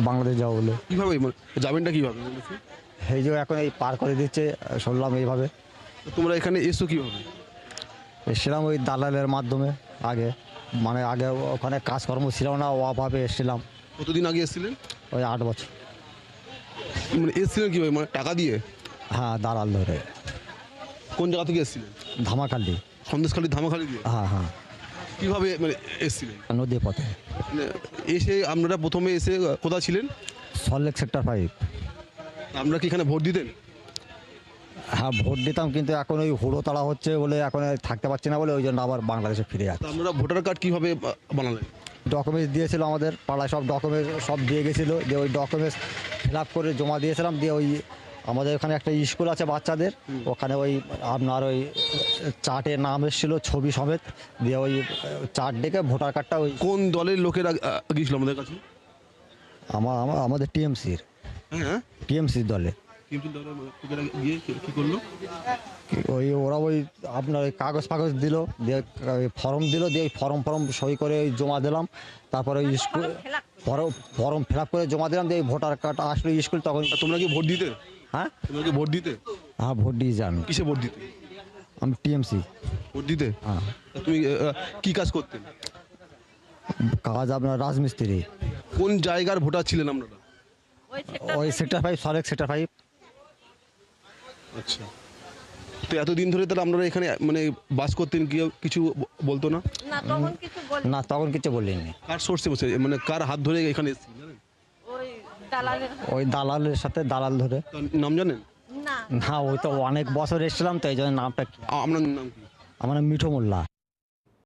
বাংলাদেশ যাবো বলে। কীভাবে মানে যাবেনটা কীভাবে বলেছে? এই যে এখন এই পার করে দিচ্ছে, শুনলাম এইভাবে। তো তোমরা এখানে এসছো কীভাবে? এসেছিলাম ওই দালালের মাধ্যমে আগে, মানে আগে ওখানে কাজকর্ম ছিল না, অভাবে এসেছিলাম। কতদিন আগে এসেছিলেন? ওই 8 বছর। মানে এসেছিলেন কীভাবে, মানে টাকা দিয়ে? হ্যাঁ, দালাল ধরে। কোন জায়গা থেকে এসেছিলেন? ধামাখালি। সন্দেশখালী ধামাখালি দিয়ে? হ্যাঁ হ্যাঁ, কীভাবে মানে এসেছিলেন? নদী পথে। মানে এসে আপনারা প্রথমে এসে কোথায় ছিলেন? সল্টলেক সেক্টর 5। আপনারা কি এখানে ভোট দিতেন? হ্যাঁ, ভোট দিতাম, কিন্তু এখন ওই হুড়োতাড়া হচ্ছে বলে এখন আর থাকতে পারছি না বলে ওই জন্য আবার বাংলাদেশে ফিরে তো যাচ্ছে। আপনারা ভোটার কার্ড কীভাবে বানালেন? ডকুমেন্টস দিয়েছিল আমাদের পাড়ায়, সব ডকুমেন্টস সব দিয়ে গেছিলো, দিয়ে ওই ডকুমেন্টস ফিল আপ করে জমা দিয়েছিলাম। দিয়ে ওই আমাদের ওখানে একটা স্কুল আছে বাচ্চাদের, ওখানে ওই আপনার ওই চার্টে নাম এসেছিলো ছবি সমেত। দিয়ে ওই চার্ট ডেকে ভোটার কার্ডটা ওই কোন দলের লোকেরা গিয়েছিল আমাদের কাছে? আমাদের টিএমসির হ্যাঁ, দলে। কিন্তু দলের লোকেরা গিয়ে কী করলো? ওই ওরা ওই আপনার ওই কাগজ ফাগজ দিল, দিয়ে ওই ফর্ম দিল, দিয়ে ওই ফর্ম সই করে ওই জমা দিলাম। তারপরে ওই স্কুল ফর্ম ফিল আপ করে জমা দিলাম, দিয়ে ভোটার কার্ড আসলো স্কুল তখন। আর তোমরা কি ভোট দিতে? হ্যাঁ তোমরা কি ভোট দিতে? হ্যাঁ, ভোট দিয়েছি আমি। কিসে ভোট দিতে? আমি টিএমসি। ভোট দিতে? হ্যাঁ, তা তুমি কি কাজ করতেন? কাজ আপনার রাজমিস্ত্রি। কোন জায়গার ভোটার ছিলেন আপনারা? ওই সেক্টর 5, সল্টলেক সেক্টর 5। আচ্ছা, তো এতদিন ধরে তাহলে আপনারা এখানে মানে বাস করতেন, কেউ কিছু বলতো না? না তখন কিছু বল না, তখন কিছু বলিনি। কার সোর্সে বসে মানে কার হাত ধরে এখানে এসেছেন জানেন? ওই দালালের ওই দালালের সাথে দালাল ধরে। তার নাম জানেন? না না, ওই তো অনেক বছর এসেছিলাম তো এই জন্য নামটা কি। আপনার নাম কি? আমার নাম মিঠু মোল্লা।